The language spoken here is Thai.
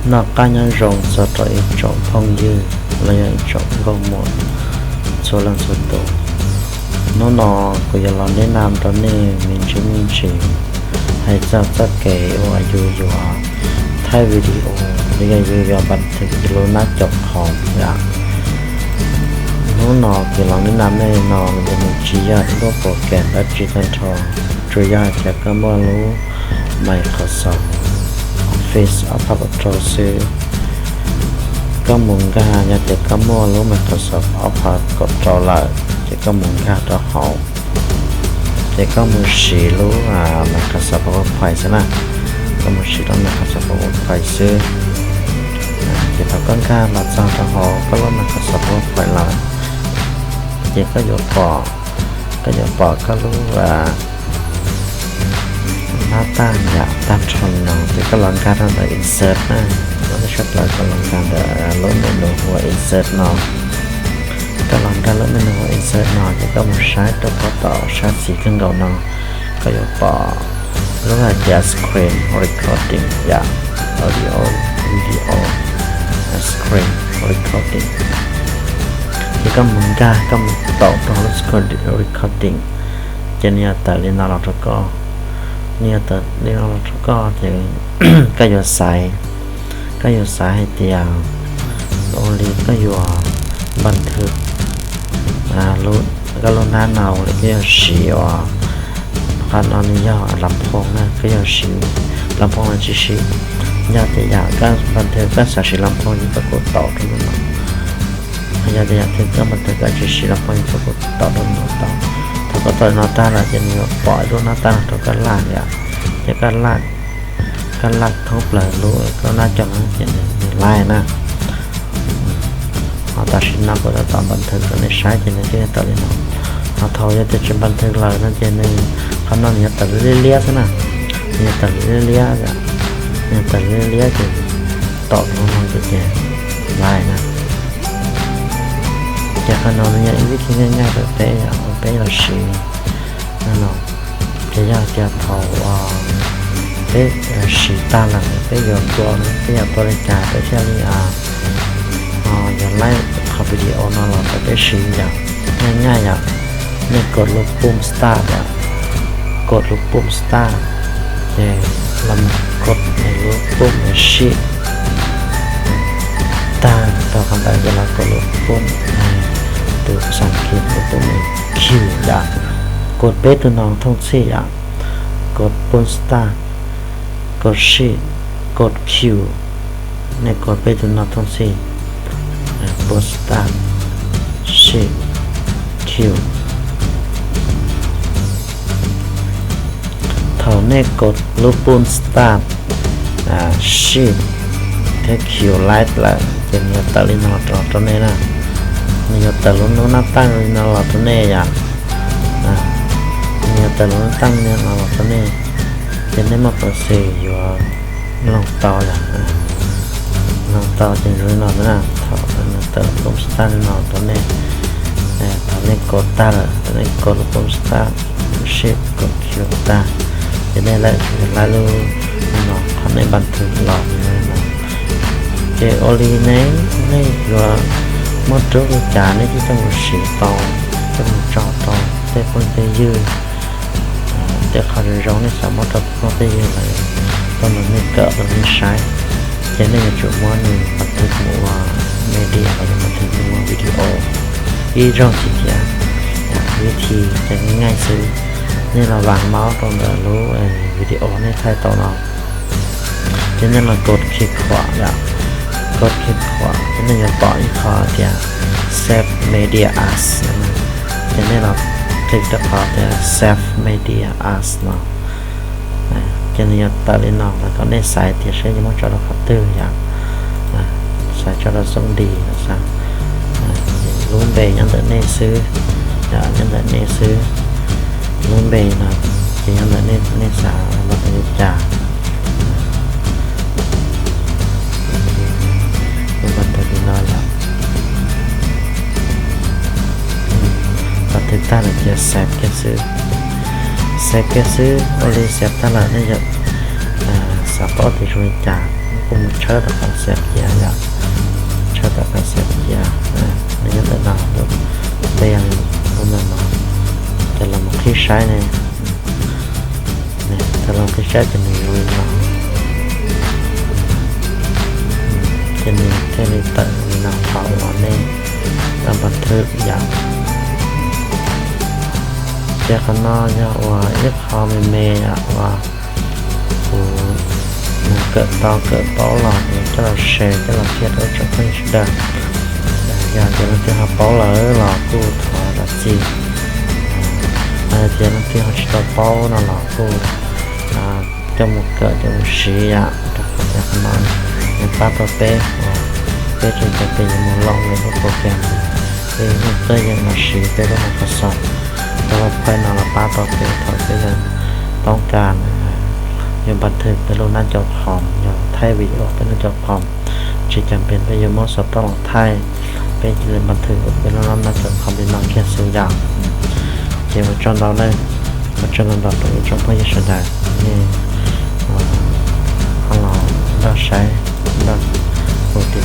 nó cá nhân rồng cho tới trọng phong dư là trọng gom một số lần số tổ nó có giờ làm đến nam đó nè mình chỉ hay cho tất kể và dù thay video bây giờ dù bật thì luôn nát chọc hòm dạ nó cái lòng đến nam này nó mình chỉ ra nó có kẹt ở trên thân thò rồi ra cho các món lúa Microsoft Office ở pháp trò sư các món gà nhà để các món lúa Microsoft Office có trò lại để các món gà đó họ để các món xì lúa Microsoft Office nè các món xì đó Microsoft Office sư thì thằng con gà là sao cho họ có lúa Microsoft Office là chỉ có dụ bỏ các lúa và nó tan dạ tan tròn nó thì các lần cá đó là insert này nó rất là các lần cá để lớn lên đồ của insert nó các lần cá lớn lên đồ của insert nó thì có một site đó có tạo site gì cần đầu nó có dụ bỏ đó là just screen recording dạ audio video screen recording thì có một cái có một tạo đó là screen recording cho nên tại liên nào nó có nhiều tờ liên nó có thì cái giờ xài thì only cái giờบันทึกรู้ก็รู้หน้าหนาวเลยก็ยังสีคันอันนี้ยาลำโพงนะก็ยังสีลำโพงอันที่สียาแต่ยาก็บันทึกก็สักสีลำโพงนี่ปรากฏต่อตรงนั้นยาแต่ยาถึงก็บันทึกก็จะสีลำโพงนี่ปรากฏต่อตรงนั้นต่อถ้าก็ต่อหน้าตาเราจะมีปล่อยดูหน้าตาเราก็ลากอย่างจะก็ลากทุบเลยรู้ก็น่าจะมันจะมีไล่นะเอาตัดสินนับก็ตอนบันทึกก็ในใช้จะในที่ตัดเลยเนาะเอาเท่าจะจะบันทึกเลยนั่นจะในคำนั้นเนี่ยตัดเลี้ยซะนะเนี่ยตัดเลี้ยจะเนี่ยตัดเลี้ยจะต่อลงมันจะไล่นะจากขนมเนี่ยวิธีง่ายๆแบบเป๊ะอย่างเป๊ะเราสีนั่นเนาะจะยากจะเท่าเป๊ะสีตาหลังเป๊ะยนตัวเป๊ะตัวเลยจ่ายเป๊ะเช่นนี้อย่างไล่ขับวิดีโอนั่นเราเป๊ะสีอย่างง่ายๆอย่างนี่กดลูกปุ่ม start กดลูกปุ่ม start เนี่ยลำกดในลูกปุ่มชีตาต่อคำไปเวลากดลูกปุ่มตัวภาษาอังกฤษลูกปุ่มคิวอย่างกดเป๊ะตัวน้องท่องเที่ยวกดปุ่ม start กดชีกดคิวในกดเป๊ะตัวน้องท่องเที่ยวปุ่ม start ชีคิวเท่านี้กดลูกปุ่ม start ชีถ้าคิวไลท์ละจะมีตัดลินอตตัวนี้นะมีตัดลุ้นน้ำตั้งลินอตัวนี้อย่างมีแต่เราตั้งเนี่ยเราตอนนี้จะได้มาเปิดสื่ออยู่ลองต่ออย่างลองต่อจนรู้หน่อยนะถอดเติมปุ่มสตาร์ทหน่อยตอนนี้ตอนนี้กดตาร์ตอนนี้กดปุ่มสตาร์ชิปกดคิวตาจะได้เลยรู้หน่อยเขาในบันทึกหลอกเลยนะเจอโอลีนี้อยู่มดรู้จ่านี่ที่ต้องสีต่อต้องจอต่อแต่คนไปยืนจะขอร้องในสามารถทำก็ไปยืนเลยตอนนั้นไม่เกิดมันไม่ใช้จะได้จุดว่าหนึ่งบันทึกมัวเมดีเราจะบันทึกมัววิดีโออีรองสิจ้ะวิธีจะง่ายๆซื้อนี่เราวางเมาส์ตรงนี้รู้วิดีโอในไทยต่อเราจะนั่นเรากดคลิกขวาแล้วกดคลิกขวาจะนั่นจะต่ออีกข้อเดียว Save Media As จะนั่นเราคลิกต่อข้อเดียว Save Media As เนาะจะนั่นตัดเลยเนาะแล้วก็ในสายที่ใช้ยังไม่จอดขับตื้ออย่างสายจอดส่งดีนะจ๊ะลุ้นเบย์ยังแต่เนซื้อยังแต่เนซื้อลุ้นเบย์นะยังแต่เนสาวเราไปจ่าบันทึกน้อยแล้วบันทึกตั้งแต่จะแซฟแค่ซื้อโอเลแซฟตั้งแต่เนี่ยจะสปอร์ตที่ช่วยจ่า cùng chơi được con xếp kia dạ chơi được con xếp kia nên nhất là nào được tiền của mình nóจะlàm một khi sai này nèจะlàm khi sai thì mình luôn nó cho nên tự mình nào thảo nó nên làmบันทึกอย่างเจ้าข้างนอกเนี่ยว่ายึดคอไม่เมย์อะว่าโอ้มันเกิดตอนเกิดป้อหลอดเนี่ยจะเราแชร์จะเราเทียบเราจะไม่ได้อยากจะเราจะหาป้อหลอดหลอดกูถอดดัดจีเทียบเราที่เขาชิดป้อน่ะหลอดกูจะมุกเกิดจะมุกสีอะจากข้างนอกเนี่ยป้าตัวเป๊ะเป๊ะจนจะเป็นยังลองเลยพวกโปรแกรมเป็นเต้ยังมาสีเป๊ะแล้วมันก็สอบแต่ว่าภายในเราป้าตัวเป๊ะถอดไปเลยต้องการยังบันทึกเป็นรูปหน้าจอคอมอย่างไทยวีดีโอเป็นหน้าจอคอมที่จำเป็นไปยังมอสต้องไทยเป็นเรื่องบันทึกเป็นรูปหน้าจอคอมเป็นน้องแค่ซื้ออย่างเกี่ยวกับจนเราเลยมาจนเราโดยจงพยายามนี่เราใช้เราปกติ